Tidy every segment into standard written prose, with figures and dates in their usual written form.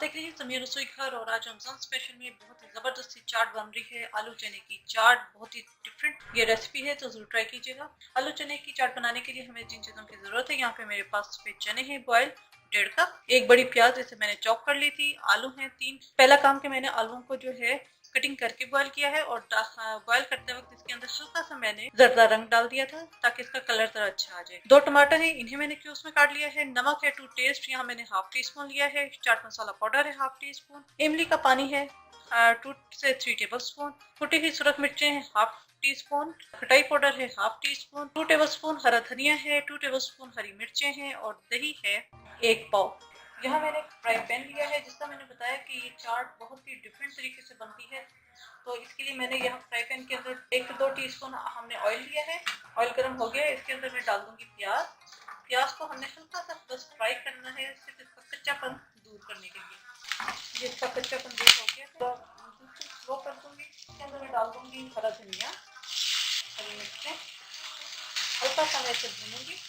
देख रही है समीर रसोई घर और आज रमजान स्पेशल में बहुत ही ज़बरदस्त सी चाट बन रही है। आलू चने की चाट बहुत ही डिफरेंट ये रेसिपी है, तो जरूर ट्राई कीजिएगा। आलू चने की चाट बनाने के लिए हमें जिन चीज़ों की ज़रूरत है, यहाँ पे मेरे पास सफेद चने हैं बॉयल 1.5 कप, एक बड़ी प्याज इसे मैंने चॉप कर ली थी, आलू हैं 3। पहला काम के मैंने आलूओं को जो है कटिंग करके बॉयल किया है और बॉयल करते वक्त इसके अंदर हल्का सा मैंने जर्दा रंग डाल दिया था ताकि इसका कलर थोड़ा अच्छा आ जाए। 2 टमाटर है, इन्हें मैंने क्यूब्स में काट लिया है। नमक है टू टेस्ट, यहाँ मैंने हाफ टी स्पून लिया है। चाट मसाला पाउडर है हाफ टी स्पून। इमली का पानी है 2 से 3 टेबल स्पून। कुटी हुई सुरख मिर्चें हैं हाफ टी स्पून। खटाई पाउडर है half tea spoon. 2 table spoon हरा धनिया है। 2 टेबल स्पून हरी मिर्चें हैं और दही है 1 पाव। यहाँ मैंने फ्राई पैन लिया है, जिसका मैंने बताया कि ये चाट बहुत ही डिफरेंट तरीके से बनती है, तो इसके लिए मैंने यहाँ फ्राई पैन के अंदर 1 से 2 टीस्पून हमने ऑयल लिया है। ऑयल गर्म हो गया, इसके अंदर मैं डाल दूंगी प्याज। प्याज को हमने हल्का सा बस फ्राई करना है, सिर्फ इसका कच्चापन दूर करने के लिए। ये इसका कच्चापन दूर हो गया तो बिल्कुल स्लो कर दूंगी। इसके अंदर मैं डाल दूंगी हरा धनिया, हरी मिर्चें, हल्का सा मैं इसे भूनूंगी।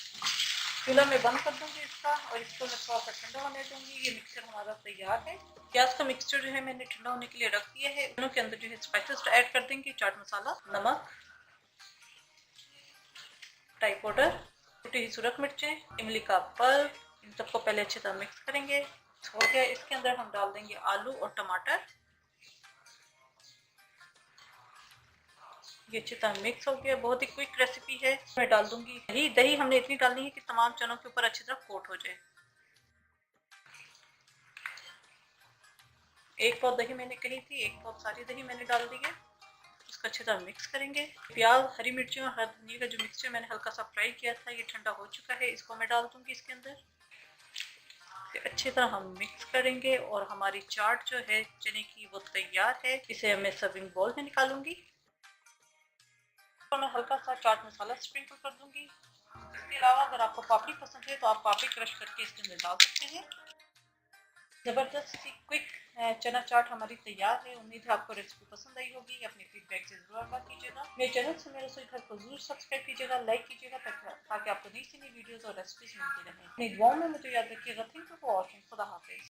चूल्हा में बंद कर दूंगी इसका और इसको मैं थोड़ा सा ठंडा होने दूंगी। ये मिक्सचर हमारा तैयार है। प्याज का मिक्सचर जो है मैंने ठंडा होने के लिए रख दिया है। दोनों के अंदर जो है स्पाइसेस ऐड कर देंगे, चाट मसाला, नमक, खटाई पाउडर, कुटी हुई सुरख मिर्चें, इमली का पल्प, इन सबको पहले अच्छी तरह मिक्स करेंगे। हो गया, इसके अंदर हम डाल देंगे आलू और टमाटर। ये अच्छी तरह मिक्स हो गया, बहुत ही क्विक रेसिपी है। मैं डाल दूंगी दही। दही हमने इतनी डालनी है कि तमाम चनों के ऊपर अच्छी तरह कोट हो जाए। 1 पाव दही मैंने कही थी, 1 पाव सारी दही मैंने डाल दी है। इसको अच्छी तरह मिक्स करेंगे। प्याज, हरी मिर्ची और हरा धनिया का जो मिक्सचर मैंने हल्का सा फ्राई किया था, ये ठंडा हो चुका है। इसको मैं डाल दूंगी इसके अंदर। अच्छी तरह हम मिक्स करेंगे और हमारी चाट जो है चने की वो तैयार है। इसे मैं सर्विंग बाउल में निकालूंगी और मैं हल्का सा चाट मसाला स्प्रिंकल कर दूंगी। इसके अलावा अगर आपको पापड़ी पसंद है तो आप पापड़ी क्रश करके इसके अंदर डाल सकते हैं। ज़बरदस्त सी क्विक चना चाट हमारी तैयार है। उम्मीद है आपको रेसिपी पसंद आई होगी। अपने फीडबैक से जरूर आगाह कीजिएगा। मेरे चैनल से मेरे रसोई घर को जरूर सब्सक्राइब कीजिएगा, लाइक कीजिएगा ताकि आपको नई से नई वीडियोस और रेसिपीज मिलती रहें। अपनी दुआओं में मुझे याद रखिएगा। Thank you for watching. खुदा हाफिज।